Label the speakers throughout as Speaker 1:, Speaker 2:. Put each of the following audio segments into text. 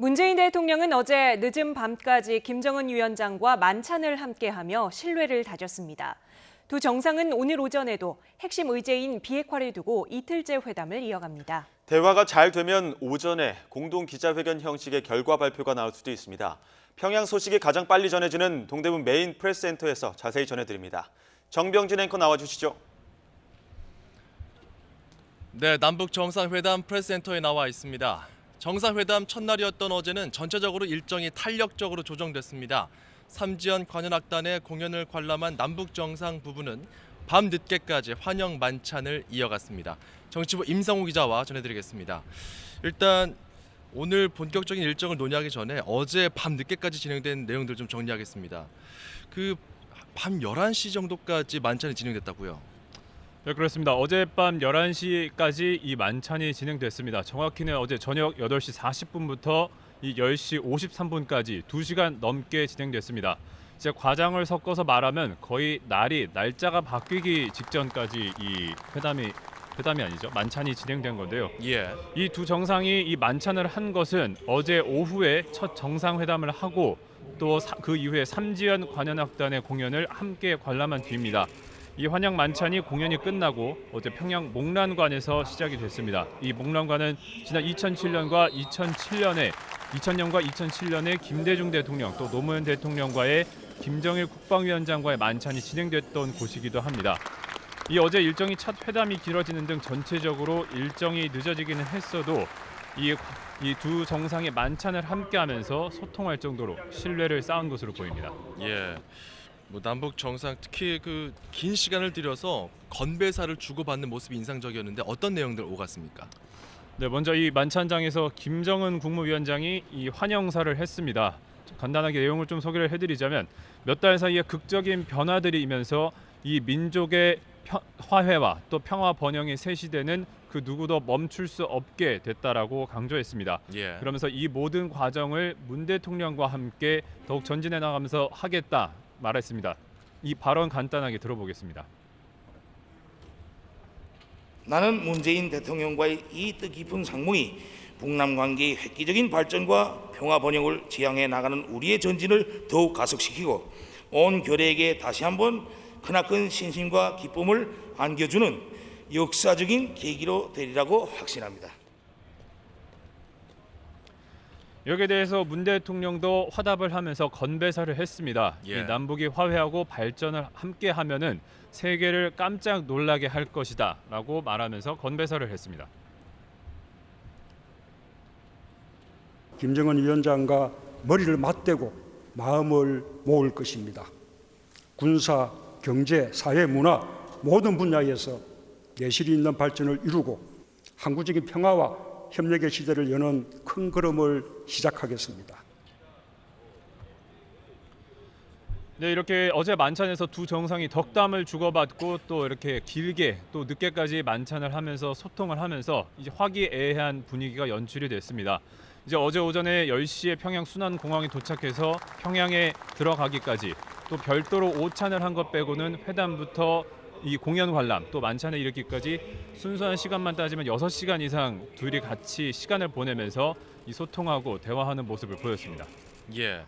Speaker 1: 문재인 대통령은 어제 늦은 밤까지 김정은 위원장과 만찬을 함께하며 신뢰를 다졌습니다. 두 정상은 오늘 오전에도 핵심 의제인 비핵화를 두고 이틀째 회담을 이어갑니다.
Speaker 2: 대화가 잘 되면 오전에 공동 기자회견 형식의 결과 발표가 나올 수도 있습니다. 평양 소식이 가장 빨리 전해지는 동대문 메인 프레스센터에서 자세히 전해드립니다. 정병진 앵커 나와주시죠.
Speaker 3: 네, 남북 정상회담 프레스센터에 나와 있습니다. 정상회담 첫날이었던 어제는 전체적으로 일정이 탄력적으로 조정됐습니다. 삼지연 관현악단의 공연을 관람한 남북 정상 부부는 밤 늦게까지 환영 만찬을 이어갔습니다. 정치부 임상호 기자와 전해드리겠습니다. 일단 오늘 본격적인 일정을 논의하기 전에 어제 밤 늦게까지 진행된 내용들 좀 정리하겠습니다. 밤 11시 정도까지 만찬이 진행됐다고요?
Speaker 4: 네, 그렇습니다. 어젯밤 11시까지 이 만찬이 진행됐습니다. 정확히는 어제 저녁 8시 40분부터 이 10시 53분까지 2시간 넘게 진행됐습니다. 이제 과장을 섞어서 말하면 거의 날짜가 바뀌기 직전까지 이 회담이 아니죠. 만찬이 진행된 건데요.
Speaker 3: 예.
Speaker 4: 이 두 정상이 이 만찬을 한 것은 어제 오후에 첫 정상회담을 하고 또 그 이후에 삼지연 관현악단의 공연을 함께 관람한 뒤입니다. 이 환영 만찬이 공연이 끝나고 어제 평양 목란관에서 시작이 됐습니다. 이 목란관은 지난 2000년과 2007년에 김대중 대통령 또 노무현 대통령과의 김정일 국방위원장과의 만찬이 진행됐던 곳이기도 합니다. 이 어제 일정이 첫 회담이 길어지는 등 전체적으로 일정이 늦어지기는 했어도 이 두 정상의 만찬을 함께하면서 소통할 정도로 신뢰를 쌓은 것으로 보입니다.
Speaker 3: 예. 남북 정상 특히 긴 시간을 들여서 건배사를 주고받는 모습이 인상적이었는데 어떤 내용들 오갔습니까?
Speaker 4: 네, 먼저 이 만찬장에서 김정은 국무위원장이 이 환영사를 했습니다. 간단하게 내용을 좀 소개를 해드리자면 몇 달 사이에 극적인 변화들이 이면서 이 민족의 화해와 또 평화 번영이 세시되는 그 누구도 멈출 수 없게 됐다라고 강조했습니다.
Speaker 3: 예.
Speaker 4: 그러면서 이 모든 과정을 문 대통령과 함께 더욱 전진해 나가면서 하겠다 말했습니다. 이 발언 간단하게 들어보겠습니다.
Speaker 5: 나는 문재인 대통령과의 이 뜻깊은 상봉이 북남 관계의 획기적인 발전과 평화 번영을 지향해 나가는 우리의 전진을 더욱 가속시키고 온 결의에게 다시 한번 크나큰 신심과 기쁨을 안겨주는 역사적인 계기로 되리라고 확신합니다.
Speaker 4: 여기에 대해서 문 대통령도 화답을 하면서 건배사를 했습니다.
Speaker 3: 예.
Speaker 4: 이 남북이 화해하고 발전을 함께하면은 세계를 깜짝 놀라게 할 것이다라고 말하면서 건배사를 했습니다.
Speaker 6: 김정은 위원장과 머리를 맞대고 마음을 모을 것입니다. 군사, 경제, 사회, 문화 모든 분야에서 내실이 있는 발전을 이루고 항구적인 평화와 협력의 시대를 여는 큰 걸음을 시작하겠습니다.
Speaker 4: 네, 이렇게 어제 만찬에서 두 정상이 덕담을 주고받고 또 이렇게 길게 또 늦게까지 만찬을 하면서 소통을 하면서 이제 화기애애한 분위기가 연출이 됐습니다. 이제 어제 오전에 10시에 평양 순안공항에 도착해서 평양에 들어가기까지 또 별도로 오찬을 한 것 빼고는 회담부터 이 공연 관람 또 만찬에 이르기까지 순수한 시간만 따지면 6시간 이상 둘이 같이 시간을 보내면서 이 소통하고 대화하는 모습을 보였습니다.
Speaker 3: 예.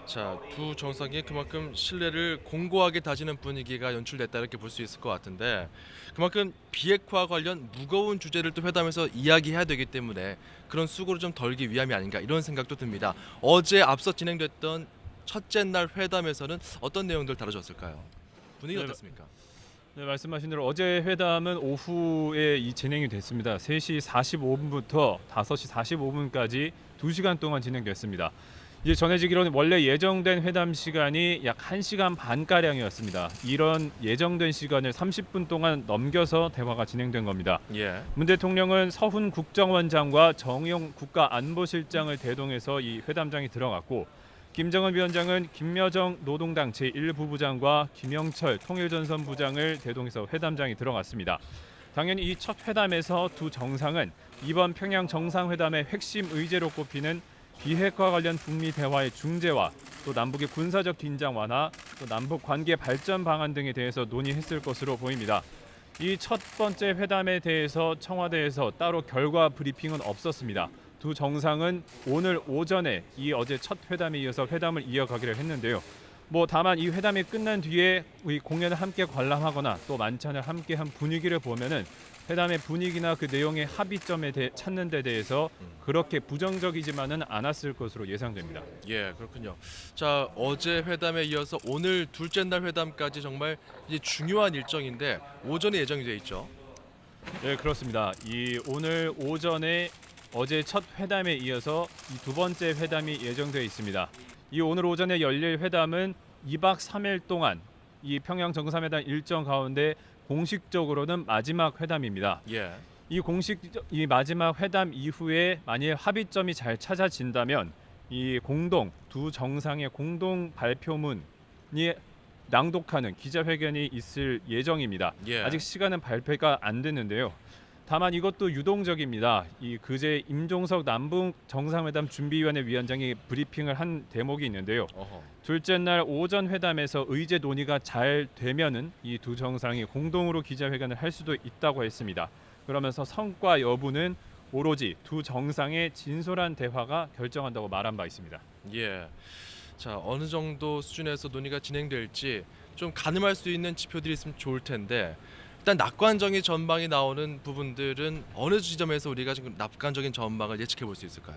Speaker 3: 자, 두 정상이 그만큼 신뢰를 공고하게 다지는 분위기가 연출됐다 이렇게 볼 수 있을 것 같은데 그만큼 비핵화 관련 무거운 주제를 또 회담에서 이야기해야 되기 때문에 그런 수고를 좀 덜기 위함이 아닌가 이런 생각도 듭니다. 어제 앞서 진행됐던 첫째 날 회담에서는 어떤 내용들 다뤄졌을까요? 분위기가 어떻습니까?
Speaker 4: 네, 말씀하신 대로 어제 회담은 오후에 진행이 됐습니다. 3시 45분부터 5시 45분까지 2시간 동안 진행됐습니다. 이제 전해지기로는 원래 예정된 회담 시간이 약 1시간 반가량이었습니다. 이런 예정된 시간을 30분 동안 넘겨서 대화가 진행된 겁니다.
Speaker 3: 예.
Speaker 4: 문 대통령은 서훈 국정원장과 정용 국가안보실장을 대동해서 이 회담장에 들어갔고 김정은 위원장은 김여정 노동당 제1부부장과 김영철 통일전선부장을 대동해서 회담장에 들어갔습니다. 당연히 이 첫 회담에서 두 정상은 이번 평양 정상회담의 핵심 의제로 꼽히는 비핵화 관련 북미 대화의 중재와 또 남북의 군사적 긴장 완화, 또 남북 관계 발전 방안 등에 대해서 논의했을 것으로 보입니다. 이 첫 번째 회담에 대해서 청와대에서 따로 결과 브리핑은 없었습니다. 두 정상은 오늘 오전에 이 어제 첫 회담에 이어서 회담을 이어가기로 했는데요. 다만 이 회담이 끝난 뒤에 이 공연을 함께 관람하거나 또 만찬을 함께한 분위기를 보면은 회담의 분위기나 그 내용의 합의점에 찾는 데 대해서 그렇게 부정적이지만은 않았을 것으로 예상됩니다.
Speaker 3: 예, 그렇군요. 자, 어제 회담에 이어서 오늘 둘째 날 회담까지 정말 이제 중요한 일정인데 오전에 예정이 돼 있죠.
Speaker 4: 네, 그렇습니다. 이 오늘 오전에 어제 첫 회담에 이어서 이 두 번째 회담이 예정되어 있습니다. 이 오늘 오전에 열릴 회담은 2박 3일 동안 이 평양 정상회담 일정 가운데 공식적으로는 마지막 회담입니다.
Speaker 3: 예.
Speaker 4: 이 마지막 회담 이후에 만일 합의점이 잘 찾아진다면 이 두 정상의 공동 발표문이 낭독하는 기자회견이 있을 예정입니다.
Speaker 3: 예.
Speaker 4: 아직 시간은 발표가 안 됐는데요. 다만 이것도 유동적입니다. 그제 임종석 남북 정상회담 준비위원회 위원장이 브리핑을 한 대목이 있는데요.
Speaker 3: 어허.
Speaker 4: 둘째 날 오전 회담에서 의제 논의가 잘 되면은 이 두 정상이 공동으로 기자회견을 할 수도 있다고 했습니다. 그러면서 성과 여부는 오로지 두 정상의 진솔한 대화가 결정한다고 말한 바 있습니다.
Speaker 3: 예. 자, 어느 정도 수준에서 논의가 진행될지 좀 가늠할 수 있는 지표들이 있으면 좋을 텐데 일단 낙관적인 전망이 나오는 부분들은 어느 지점에서 우리가 지금 낙관적인 전망을 예측해 볼 수 있을까요?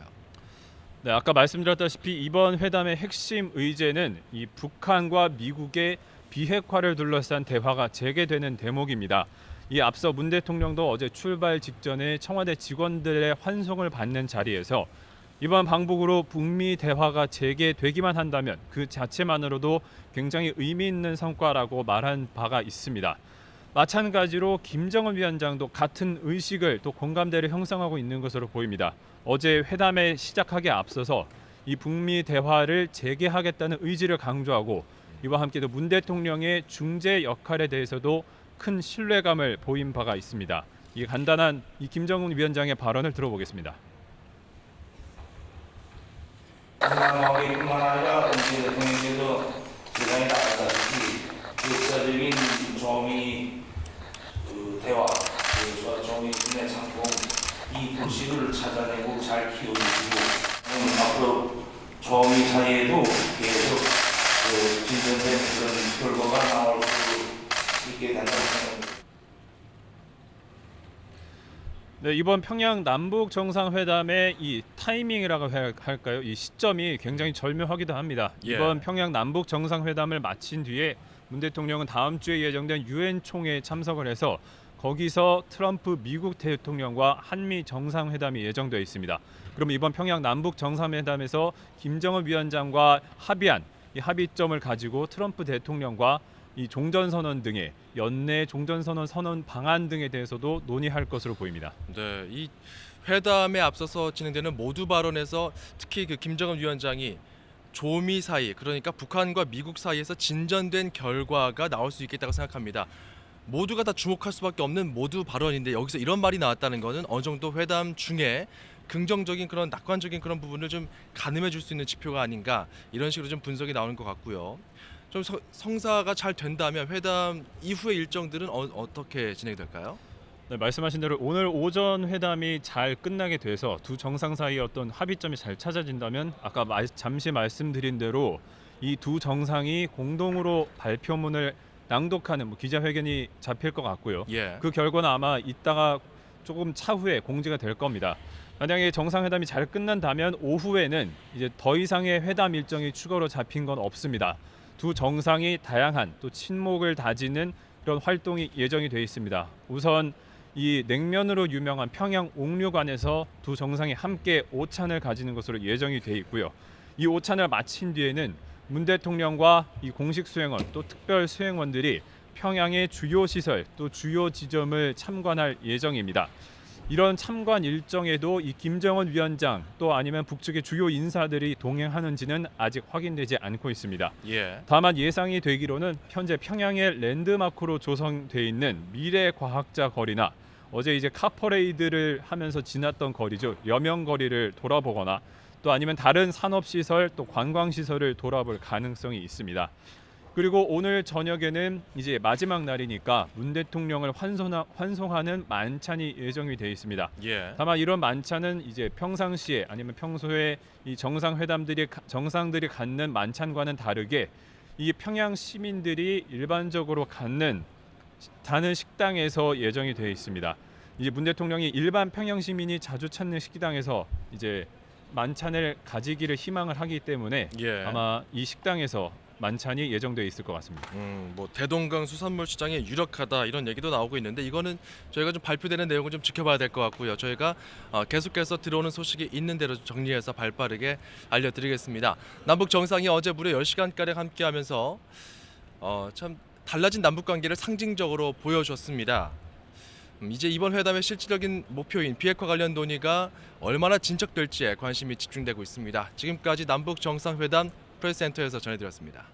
Speaker 4: 네, 아까 말씀드렸다시피 이번 회담의 핵심 의제는 이 북한과 미국의 비핵화를 둘러싼 대화가 재개되는 대목입니다. 이 앞서 문 대통령도 어제 출발 직전에 청와대 직원들의 환송을 받는 자리에서 이번 방북으로 북미 대화가 재개되기만 한다면 그 자체만으로도 굉장히 의미 있는 성과라고 말한 바가 있습니다. 마찬가지로 김정은 위원장도 같은 의식을 또 공감대를 형성하고 있는 것으로 보입니다. 어제 회담에 시작하기에 앞서서 이 북미 대화를 재개하겠다는 의지를 강조하고 이와 함께 문 대통령의 중재 역할에 대해서도 큰 신뢰감을 보인 바가 있습니다. 이 간단한 김정은 위원장의 발언을 들어보겠습니다.
Speaker 5: 북한과뿐만 아니라 문재인 대통령께서 세상에 나갔다시피 역사적인 조미 대화, 조미 군의 상품 이 불씨를 찾아내고 잘 키워주시고 앞으로 조미 사이에도 계속 진전된 그런 결과가 나올 수 있게 된다고 생각합니다.
Speaker 4: 네, 이번 평양 남북 정상회담의 이 타이밍이라고 할까요? 이 시점이 굉장히 절묘하기도 합니다.
Speaker 3: 예.
Speaker 4: 이번 평양 남북 정상회담을 마친 뒤에 문 대통령은 다음 주에 예정된 유엔 총회에 참석을 해서 거기서 트럼프 미국 대통령과 한미 정상회담이 예정되어 있습니다. 그럼 이번 평양 남북 정상회담에서 김정은 위원장과 합의한 이 합의점을 가지고 트럼프 대통령과 이 종전선언 등의 연내 종전선언 선언 방안 등에 대해서도 논의할 것으로 보입니다.
Speaker 3: 네, 이 회담에 앞서서 진행되는 모두 발언에서 특히 김정은 위원장이 조미 사이, 그러니까 북한과 미국 사이에서 진전된 결과가 나올 수 있겠다고 생각합니다. 모두가 다 주목할 수밖에 없는 모두 발언인데 여기서 이런 말이 나왔다는 것은 어느 정도 회담 중에 긍정적인 그런 낙관적인 그런 부분을 좀 가늠해 줄 수 있는 지표가 아닌가, 이런 식으로 좀 분석이 나오는 것 같고요. 좀 성사가 잘 된다면 회담 이후의 일정들은 어떻게 진행될까요?
Speaker 4: 네, 말씀하신 대로 오늘 오전 회담이 잘 끝나게 돼서 두 정상 사이의 어떤 합의점이 잘 찾아진다면 아까 잠시 말씀드린 대로 이 두 정상이 공동으로 발표문을 낭독하는 기자회견이 잡힐 것 같고요.
Speaker 3: 예.
Speaker 4: 그 결과는 아마 이따가 조금 차후에 공지가 될 겁니다. 만약에 정상회담이 잘 끝난다면 오후에는 이제 더 이상의 회담 일정이 추가로 잡힌 건 없습니다. 두 정상이 다양한 또 친목을 다지는 그런 활동이 예정이 돼 있습니다. 우선 이 냉면으로 유명한 평양 옥류관에서 두 정상이 함께 오찬을 가지는 것으로 예정이 돼 있고요. 이 오찬을 마친 뒤에는 문 대통령과 이 공식 수행원 또 특별 수행원들이 평양의 주요 시설 또 주요 지점을 참관할 예정입니다. 이런 참관 일정에도 이 김정은 위원장 또 아니면 북측의 주요 인사들이 동행하는지는 아직 확인되지 않고 있습니다.
Speaker 3: 예.
Speaker 4: 다만 예상이 되기로는 현재 평양의 랜드마크로 조성돼 있는 미래과학자 거리나 어제 이제 카퍼레이드를 하면서 지났던 거리죠. 여명거리를 돌아보거나 또 아니면 다른 산업시설 또 관광시설을 돌아볼 가능성이 있습니다. 그리고 오늘 저녁에는 이제 마지막 날이니까 문 대통령을 환송하는 만찬이 예정이 되어 있습니다.
Speaker 3: 예.
Speaker 4: 다만 이런 만찬은 이제 평상시에 아니면 평소에 이 정상들이 갖는 만찬과는 다르게 이 평양 시민들이 일반적으로 다는 식당에서 예정이 되어 있습니다. 이제 문 대통령이 일반 평양 시민이 자주 찾는 식당에서 이제 만찬을 가지기를 희망을 하기 때문에
Speaker 3: 예.
Speaker 4: 아마 이 식당에서 만찬이 예정되어 있을 것 같습니다.
Speaker 3: 뭐 대동강 수산물 시장에 유력하다 이런 얘기도 나오고 있는데 이거는 저희가 좀 발표되는 내용을 좀 지켜봐야 될 것 같고요. 저희가 계속해서 들어오는 소식이 있는 대로 정리해서 발빠르게 알려드리겠습니다. 남북 정상이 어제 무려 10시간가량 함께하면서 참 달라진 남북 관계를 상징적으로 보여줬습니다. 이제 이번 회담의 실질적인 목표인 비핵화 관련 논의가 얼마나 진척될지에 관심이 집중되고 있습니다. 지금까지 남북 정상회담 프레스센터에서 전해드렸습니다.